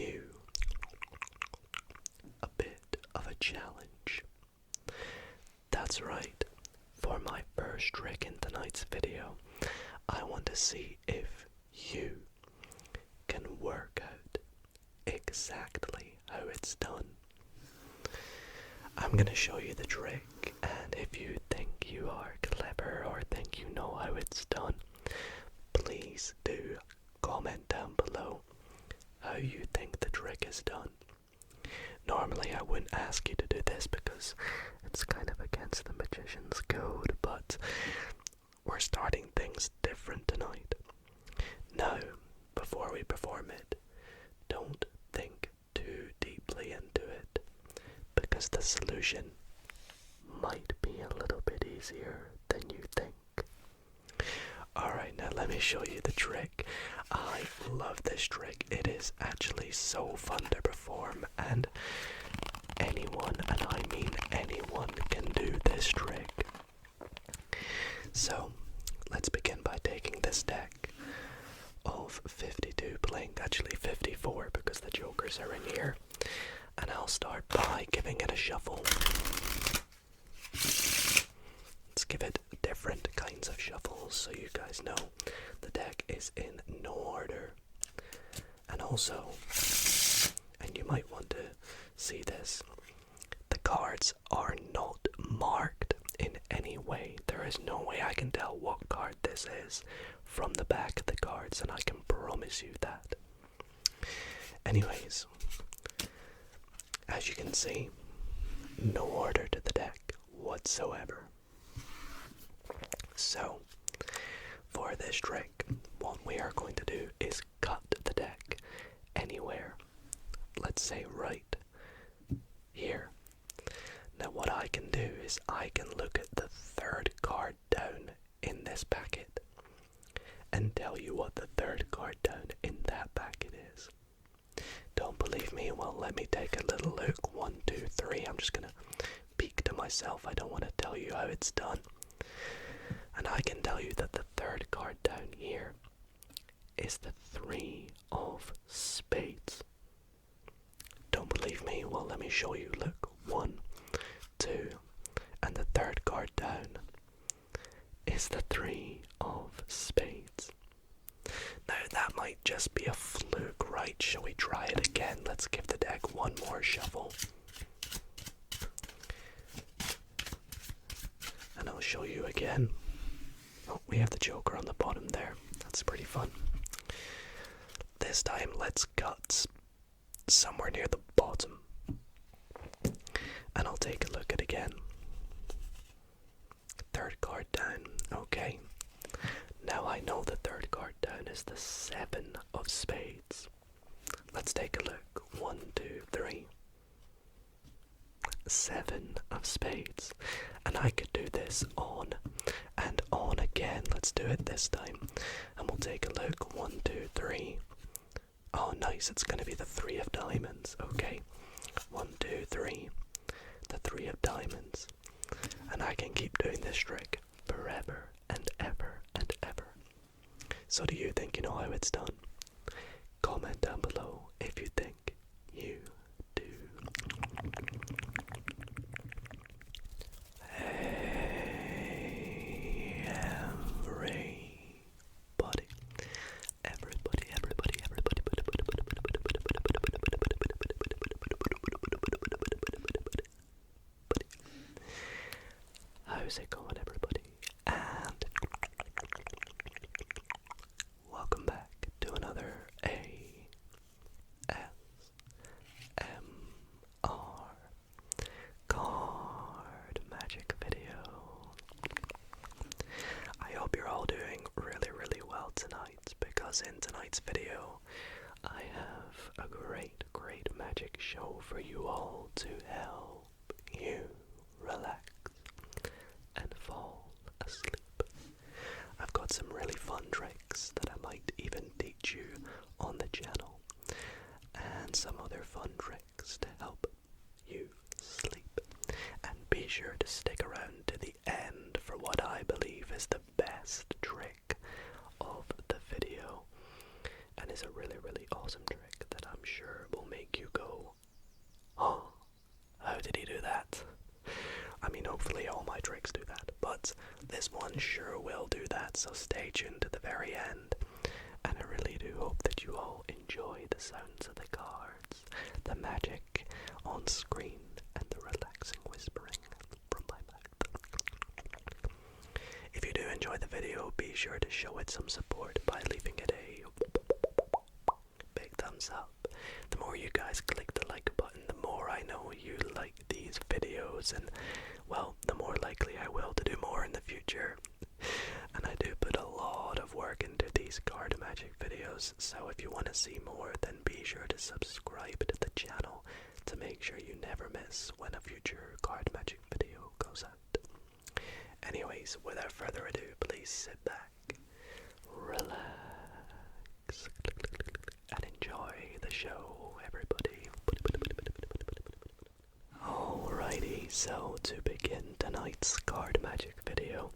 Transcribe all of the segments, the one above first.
you a bit of a challenge. That's right, for my first trick in tonight's video, I want to see if you can work out exactly how it's done. I'm going to show you the trick, and if you think you are clever or think you know how it's done, please do comment down below how you think the trick is done. Normally I wouldn't ask you to do this because it's kind of against the magician's code, but we're starting things different tonight. Now, before we perform it, don't think too deeply into it, because the solution might be a little bit easier than you think. Alright, now let me show you the trick. I love this trick. It is actually so fun to perform, and anyone, and I mean anyone, can do this trick. So, let's begin by taking this deck of 52 playing, actually 54 because the jokers are in here, and I'll start by giving it a shuffle. Let's give it different kinds of shuffles so you guys know the deck is in no order. And also, and you might want to see this, the cards are not marked in any way. There is no way I can tell what card this is from the back of the cards, and I can promise you that. Anyways, as you can see, no order to the deck whatsoever. So, for this trick, what we are going to do is cut the deck anywhere. Let's say right here. Now what I can do is I can look at the third card down in this packet and tell you what the third card down in that packet is. Don't believe me? Well, let me take a little look. 1, 2, 3. I'm just gonna peek to myself. I don't want to tell you how it's done. And I can tell you that the third card down here is the 3 of spades. Don't believe me? Well, let me show you. Look, 1, 2, and the third card down is the 3 of spades. Now that might just be a fluke, right? Shall we try it again? Let's give the deck one more shuffle. And I'll show you again. Oh, we have the joker on the bottom there. That's pretty fun. This time, let's cut somewhere near the bottom. And I'll take a look at it again. Third card down. Okay. Now I know the third card down is the 7 of spades. Let's take a look. 1, 2, 3. 7 of spades. And I could do this on and on again. Let's do it this time. And we'll take a look. 1, 2, 3. Oh, nice. It's going to be the 3 of diamonds. Okay. 1, 2, 3. The 3 of diamonds. And I can keep doing this trick forever and ever and ever. So do you think you know how it's done? Comment down below if you think you do. Hey, everybody, how's it going, everybody? And welcome back to another ASMR card magic video. I hope you're all doing really, really well tonight, because in tonight's video I have a great, great magic show for you all to help you relax and fall asleep. I've got some really fun tricks that I might even teach you on the channel, and some other fun tricks to help you sleep. And be sure to stick around to the end for what I believe is the best trick of the video, and is a really, really awesome trick that I'm sure will cards. This one sure will do that, so stay tuned to the very end. And I really do hope that you all enjoy the sounds of the cards, the magic on screen, and the relaxing whispering from my mouth. If you do enjoy the video, be sure to show it some support by leaving it a big thumbs up. The more you guys click the like button, the more I know you like these videos, and well, the more likely I will to do more in the future. And I do put a lot of work into these card magic videos, so if you want to see more, then be sure to subscribe to the channel to make sure you never miss when a future card magic video goes out. Anyways, without further ado, please sit back, relax, and enjoy the show, everybody. Alrighty, so to begin tonight's card magic video,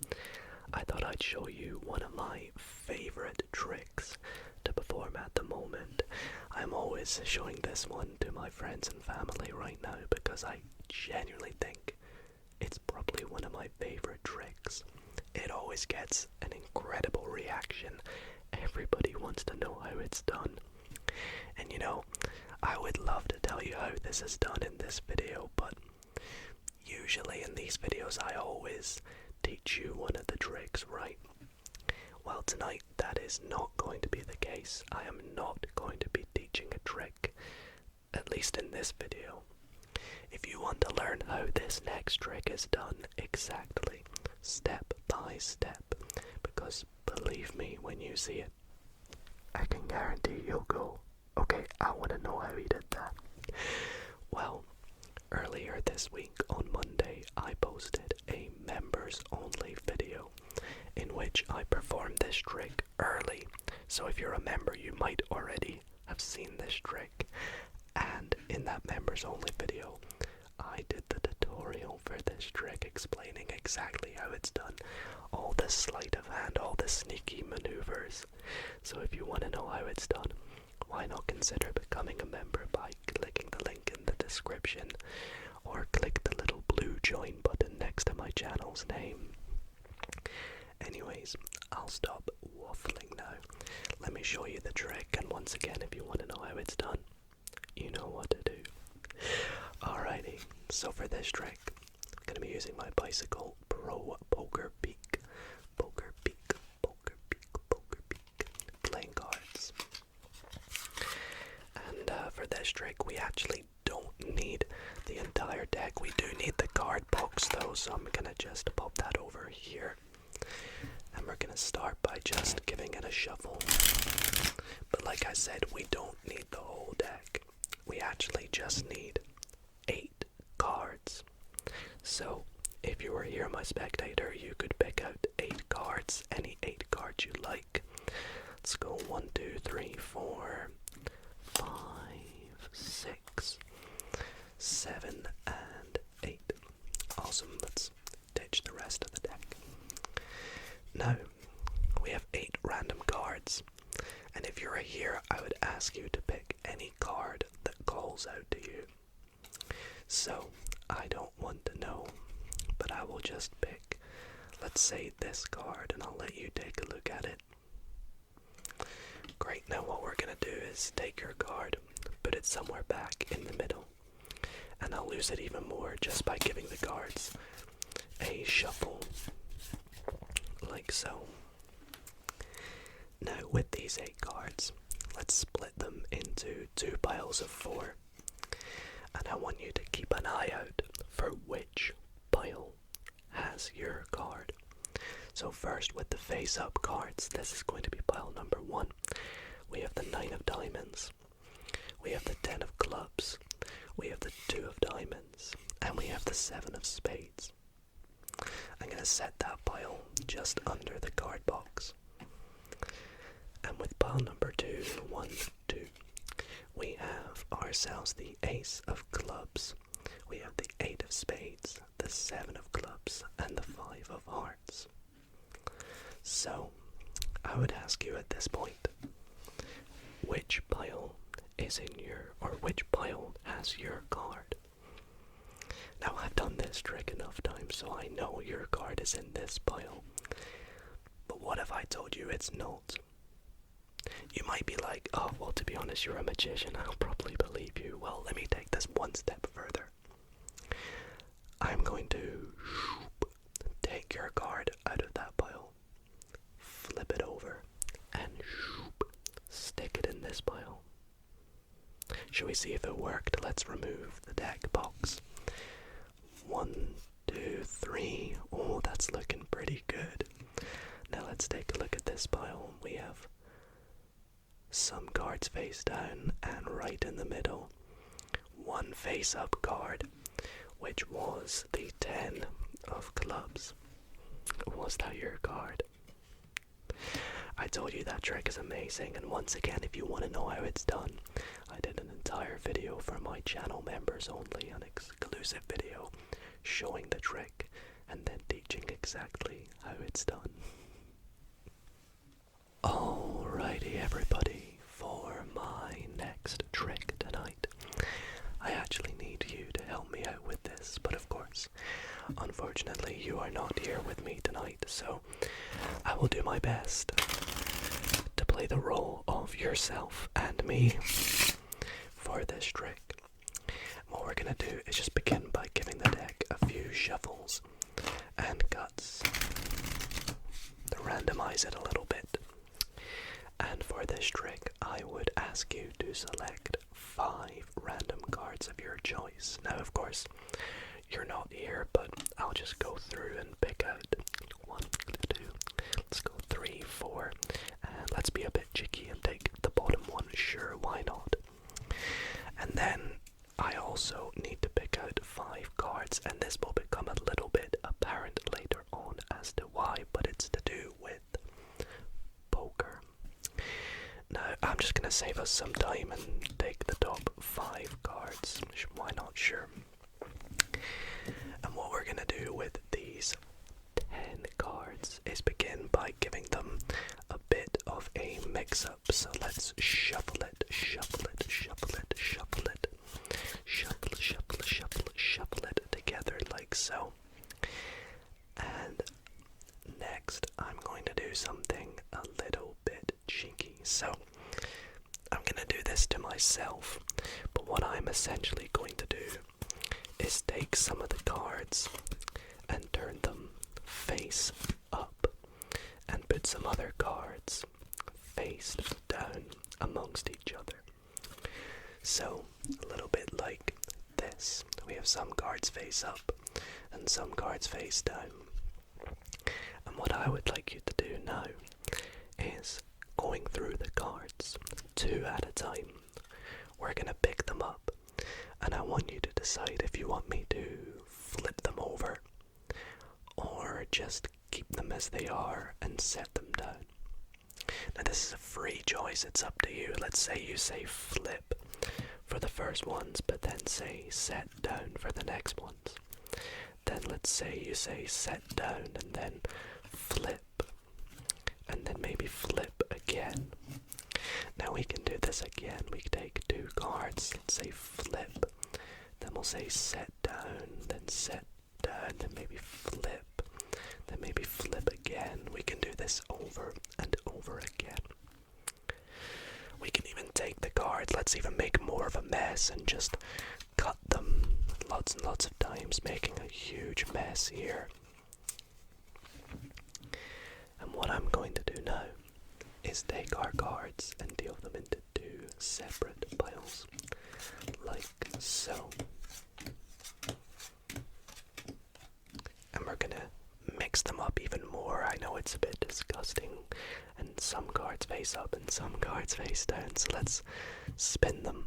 I thought I'd show you one of my favorite tricks to perform at the moment. I'm always showing this one to my friends and family right now because I genuinely think it's probably one of my favorite tricks. It always gets an incredible reaction. Everybody wants to know how it's done. And you know, I would love to tell you how this is done in this video, but usually in these videos I always teach you one of the tricks, right? Well, tonight that is not going to be the case. I am not going to be teaching a trick, at least in this video. If you want to learn how this next trick is done exactly, step by step, because believe me, when you see it, I can guarantee you'll go, okay, I want to know how he did that. Well, earlier this week on Monday, I posted a members only video in which I performed this trick early. So if you're a member, you might already have seen this trick. And in that members only video, I did the tutorial for this trick explaining exactly how it's done. All the sleight of hand, all the sneaky maneuvers. So if you want to know how it's done, why not consider becoming a member by clicking the link in the description, or click the little blue join button next to my channel's name. Anyways, I'll stop waffling now. Let me show you the trick, and once again, if you want to know how it's done, you know what to do. Alrighty, so for this trick, I'm going to be using my Bicycle Pro Poker Peak playing cards. And for this trick, we actually don't need the entire deck. We do need the card box though, so I'm gonna just pop that over here. And we're gonna start by just giving it a shuffle. But like I said, we don't need the whole deck. We actually just need 8 cards. So if you were here, my spectator, you could pick out 8 cards, any 8 cards you like. Let's go 1, 2, 3, 4, 5, 6, 7, and 8. Awesome, let's ditch the rest of the deck. Now, we have 8 random cards, and if you're here, I would ask you to pick any card that calls out to you. So, I don't want to know, but I will just pick, let's say, this card, and I'll let you take a look at it. Great, now what we're going to do is take your card, put it somewhere back in the middle, and I'll lose it even more just by giving the cards a shuffle, like so. Now with these 8 cards, let's split them into 2 piles of 4, and I want you to keep an eye out for which pile has your card. So first, with the face-up cards, this is going to be pile number 1. We have the 9 of diamonds, we have the 10 of clubs, we have the 2 of diamonds, and we have the 7 of spades. I'm going to set that pile just under the card box. And with pile number 2, 1, 2, we have ourselves the ace of clubs, we have the 8 of spades, the 7 of clubs, and the 5 of hearts. So, I would ask you at this point, which pile is in your, or which pile has your card? Now I've done this trick enough times so I know your card is in this pile. But what if I told you it's not? You might be like, oh, well, to be honest, you're a magician. I'll probably believe you. Well, let me take this one step further. I'm going to take your card out of that pile, flip it over, and stick it in this pile. Shall we see if it worked? Let's remove the deck box. 1, 2, 3. Oh, that's looking pretty good. Now let's take a look at this pile. We have some cards face down, and right in the middle, one face up card, which was the 10 of clubs. Was that your card? I told you that trick is amazing, and once again, if you want to know how it's done, I did an entire video for my channel members only, an exclusive video showing the trick and then teaching exactly how it's done. Alrighty everybody, for my next trick tonight, I actually need you to help me out with this, but of course, unfortunately you are not here with me tonight, so I will do my best to play the role of yourself and me for this trick. What we're gonna do is just begin by giving the deck a few shuffles and cuts to randomize it a little bit. And for this trick, I would ask you to select 5 random cards of your choice. Now, of course, you're not here, but I'll just go through and pick out 1, 2, let's go 3, 4, and let's be a bit cheeky and take the bottom one. Sure, why not? And then I also need to pick out 5 cards, and this will become a little bit apparent later on as to why, but it's to do with poker. Now, I'm just going to save us some time and take the top 5 cards. Why not? Sure. And what we're going to do with these 10 cards is begin by giving them a bit of a mix-up. So let's shuffle it, shuffle it, shuffle it, shuffle it, shuffle, shuffle, shuffle, shuffle it together like so. And next, I'm going to do something a little bit cheeky. So I'm going to do this to myself, but what I'm essentially going to do is take some of the cards and turn them face up and put some other cards face down amongst each other. So a little bit like this. We have some cards face up and some cards face down. And what I would like you to do now is going through the cards 2 at a time. We're going to pick them up, and I want you to decide if you want me to flip them over or just keep them as they are and set them down. Now this is a free choice, it's up to you. Let's say you say flip for the first ones, but then say set down for the next ones. Then let's say you say set down and then flip, and then maybe flip again. Now we can do this again. We can take 2 cards, let's say flip, then we'll say set down, then set down, then maybe flip, then maybe flip again. We can do this over and over again. We can even take the cards, let's even make more of a mess and just cut them lots and lots of times, making a huge mess here. And what I'm going to do now is take our cards and deal them into 2 separate piles, like so. And we're gonna mix them up even more. I know it's a bit disgusting, and some cards face up and some cards face down, so let's spin them.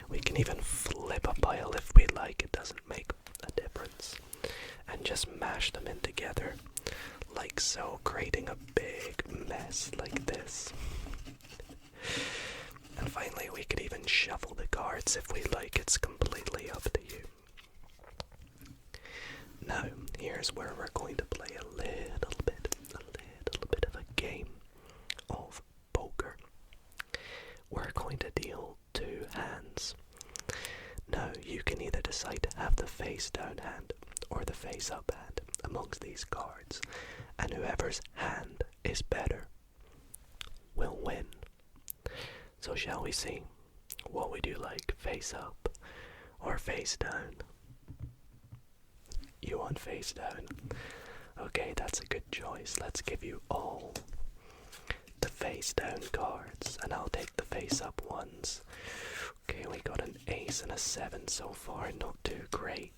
We can even flip a pile if we like, it doesn't make a difference. And just mash them in together, like so, creating a big mess like this. And finally, we could even shuffle the cards if we like, it's completely up to you. Now, here's where we're going to play a little bit of a game of poker. We're going to deal 2 hands. Now, you can either decide decide to have the face down hand or the face up hand amongst these cards, and whoever's hand is better will win. So shall we see what we do, like face up or face down? You want face down? Okay, that's a good choice. Let's give you all the face down cards, and I'll take the face up ones. Okay, we got an ace and a 7 so far, not too great.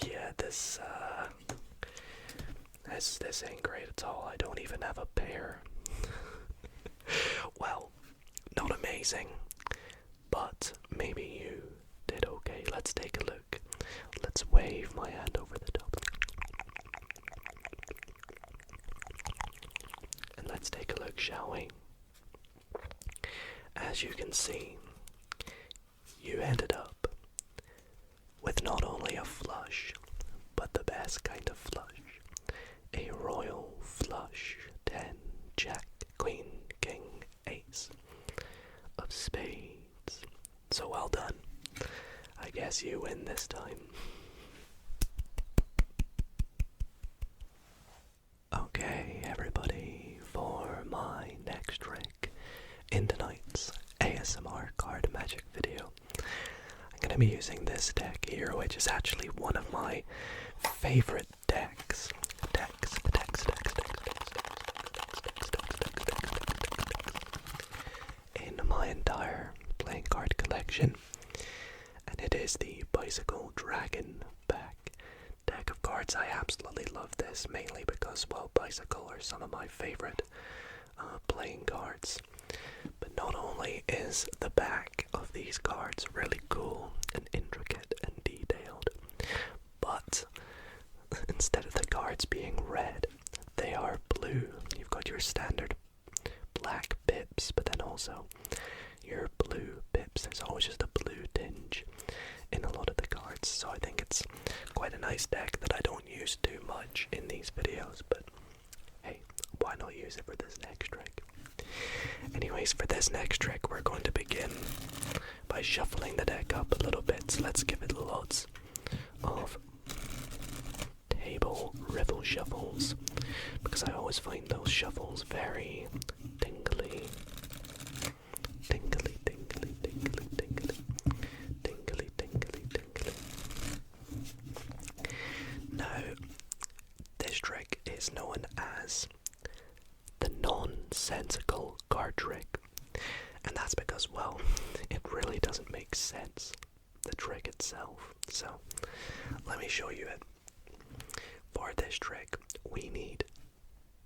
Yeah, this ain't great at all. I don't even have a pair. Well, not amazing, but maybe you did okay. Let's take a look. Let's wave my hand over the top. And let's take a look, shall we? As you can see, you ended up with not only a flush, but the best kind of flush. A royal flush. 10, jack, queen, king, ace of spades. So well done. I guess you win this time. Okay, everybody, for my next trick in tonight's ASMR card magic video, I'm going to be using this deck here, which is actually one of my favorite decks. In my entire playing card collection, and it is the Bicycle Dragon deck of cards. I absolutely love this, mainly because, well, Bicycle are some of my favorite playing cards. But not only is the back of these cards really cool and intricate and detailed, but instead of the cards being red, they are blue. You've got your standard black pips, but then also your blue pips. There's always just a blue tinge in a lot of the cards, so I think it's quite a nice deck that I don't use too much in these videos, but hey, why not use it for this next trick? Anyways, for this next trick, we're going to begin by shuffling the deck up a little bit, so let's give it lots of table riffle shuffles, because I always find those shuffles very tingly. Tingly, tingly, tingly, tingly. Tingly, tingly, tingly. Now, this trick is known as the nonsensical card trick, and that's because, well, it really doesn't make sense, the trick itself. So, let me show you it. For this trick, we need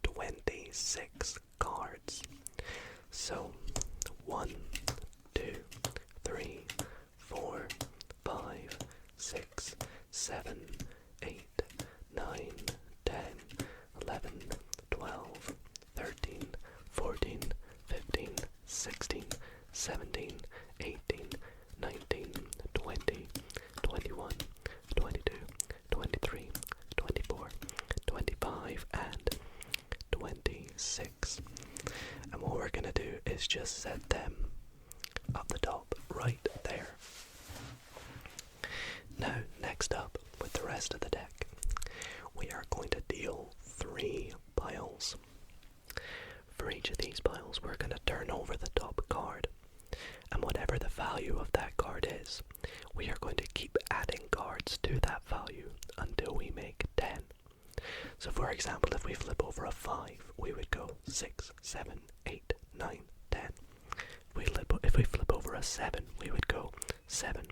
26 cards. So, 1, 2, 3, 4, 5, 6, 7, 8, 9, 10, 11, 12, 13, 14, 15, 16, 17, 18, 19, 20, 21, 22, 23, 24, 25, and 26. And what we're gonna do is just set them up the top, right there. Now, next up, with the rest of the deck, we are going to deal 3 piles. For each of these piles, we're going to turn over the top card, and whatever the value of that card is, we are going to keep adding cards to that value until we make 10. So for example, if we flip over a 5, we would go 6, 7, 8, 9, 10. If we flip over a 7, we would go 7,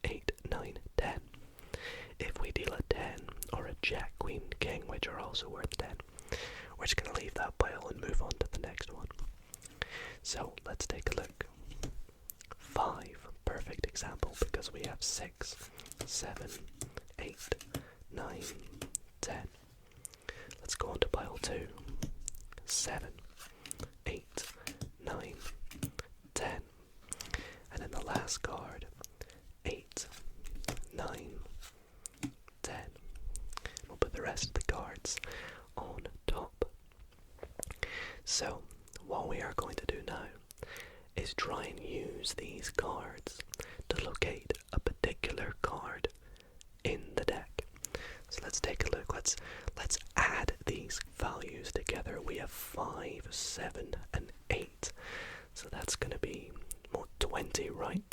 8, 9, 10. If we deal a 10 or a jack, queen, king, which are also worth 10, we're just going to leave that pile and move on to the next one. So let's take a look. 5, perfect example, because we have 6, 7, 8, 9, 10. Let's go on to pile 2. 7, 8, 9, 10. And then the last card, 8, 9, 10. We'll put the rest of the cards on top. So, what we are going to do now is try and use these cards to locate a let's add these values together. We have 5, 7, and 8. So that's going to be more 20, right?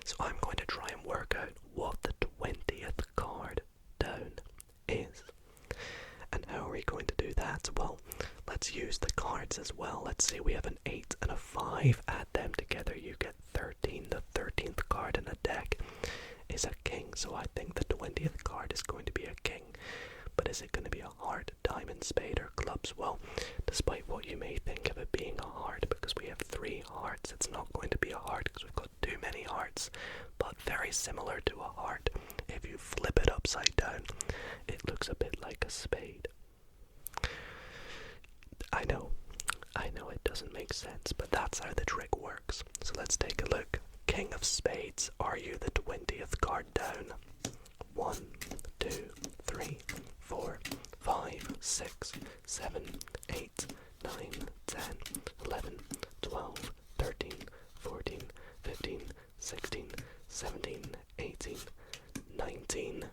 So I'm going to try and work out what the 20th card down is. And how are we going to do that? Well, let's use the cards as well. Let's say we have an 8 and a 5. Add them together, you get 13. The 13th card in a deck is a king. So I think the 20th card is going to be a king. But is it going to be a heart, diamond, spade, or clubs? Well, despite what you may think of it being a heart, because we have 3 hearts, it's not going to be a heart because we've got too many hearts. But very similar to a heart. If you flip it upside down, it looks a bit like a spade. I know it doesn't make sense, but that's how the trick works. So let's take a look. King of spades, are you the 20th card down? 1, 2, 3, 4, 5, 6, 7, 8, 9, 10, 11, 12, 13, 14, 15, 16, 17, 18, 19.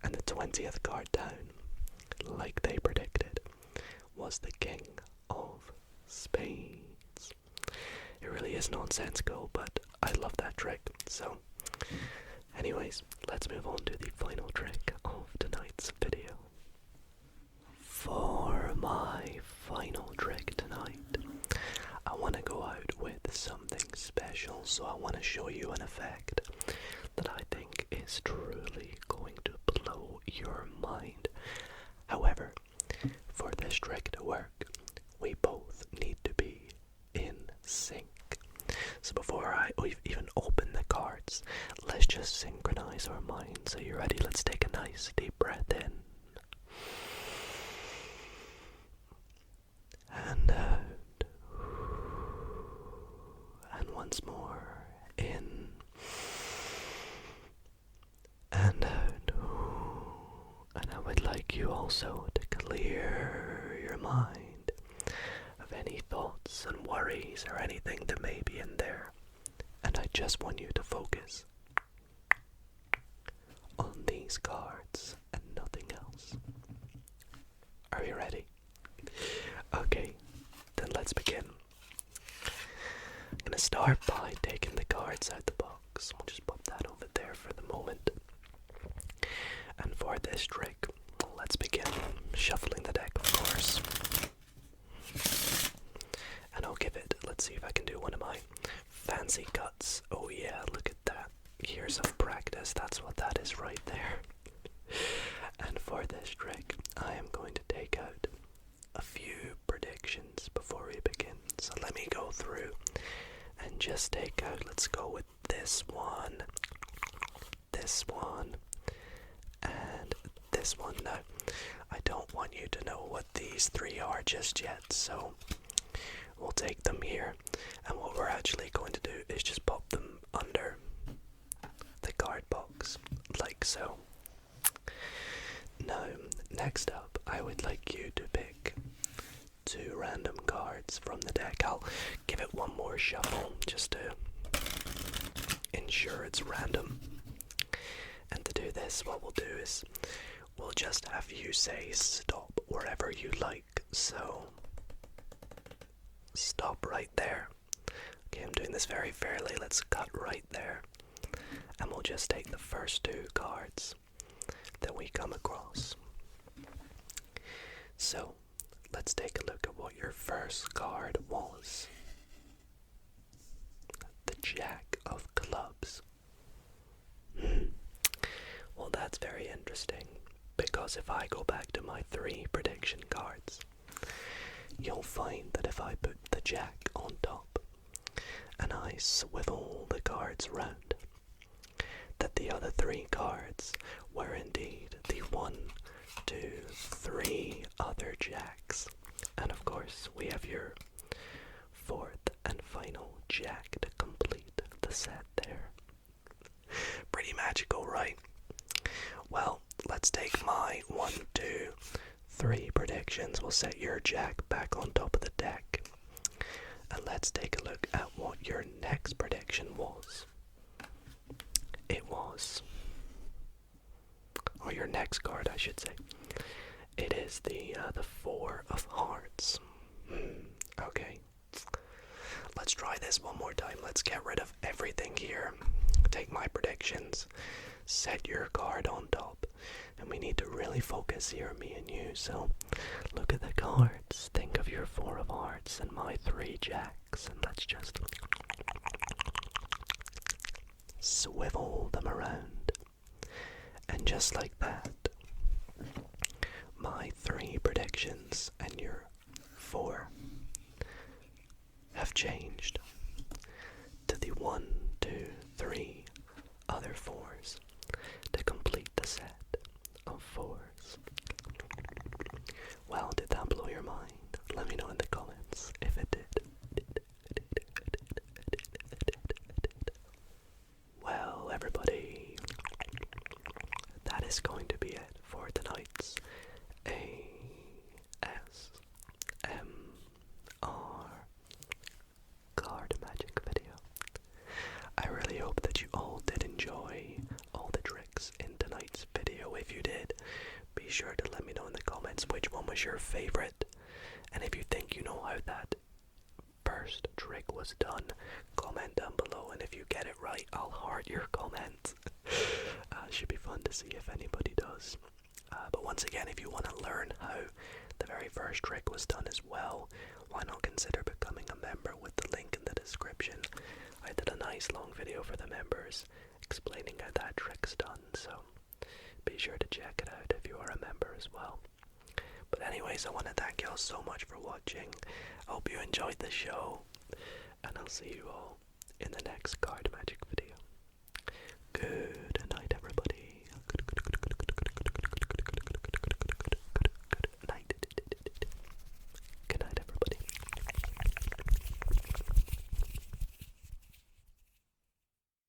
And the 20th card down, like they predicted, was the king of spades. It really is nonsensical, but I love that trick. So, anyways, let's move on to the final trick of tonight's video. For my final trick tonight, I want to go out with something special, so I want to show you an effect that I think is truly going to blow your mind. However, for this trick to work, we both need to be in sync. So before we even open the cards, let's just synchronize our minds. Are you ready? Let's take a nice deep breath in. And out. And once more, in. And out. And I would like you also to clear your mind of any thoughts and worries or anything that may be in there. And I just want you to focus on these cards and nothing else. Are you ready? Okay, then let's begin. I'm going to start by taking the cards out the box. We'll just pop that over there for the moment. And for this trick, let's begin shuffling the deck, of course. And I'll give it, let's see if I can do one of my fancy cuts. Oh yeah, look at that. Years of practice, that's what that is right there. And for this trick, I am going to take out a few predictions before we begin. So let me go through and just take out, let's go with this one, and this one. Now, I don't want you to know what these 3 are just yet, so we'll take them here, and what we're actually going to do is just pop them under the card box, like so. Now, next up, I would like you to pick 2 random cards from the deck. I'll give it one more shuffle just to ensure it's random. And to do this, what we'll do is we'll just have you say stop wherever you like. So, stop right there. Okay, I'm doing this very fairly. Let's cut right there. And we'll just take the first 2 cards that we come across. So, let's take a look at what your first card was. The Jack of Clubs. Well, that's very interesting, because if I go back to my 3 prediction cards, you'll find that if I put the Jack on top and I swivel the cards round, that the other 3 cards were indeed the 1, 2, 3 other Jacks. And of course, we have your 4th and final Jack to complete the set there. Pretty magical, right? Well, let's take my 1, 2, 3 predictions. We'll set your Jack back on top of the deck. And let's take a look at what your next prediction was. It was, or your next card, I should say. the Four of Hearts. Okay. Let's try this one more time. Let's get rid of everything here. Take my predictions. Set your card on top. And we need to really focus here, me and you. So, look at the cards. Think of your Four of Hearts and my 3 jacks. And let's just swivel them around. And just like that, my 3 predictions and your 4 have changed to the 1, 2, 3 other 4s to complete the set of 4s. Well, did that blow your mind? Let me know in the comments if it did. Well, everybody, that is going to be it for tonight's ASMR card magic video. I really hope that you all did enjoy all the tricks in tonight's video. If you did, be sure to let me know in the comments which one was your favorite. And if you think you know how that first trick was done, comment down below, and if you get it right, I'll heart your comment. Should be fun to see if anybody does. But once again, if you want to learn how the very first trick was done as well, why not consider becoming a member with the link in the description. I did a nice long video for the members explaining how that trick's done, so be sure to check it out if you are a member as well. But anyways, I want to thank you all so much for watching. I hope you enjoyed the show, and I'll see you all in the next card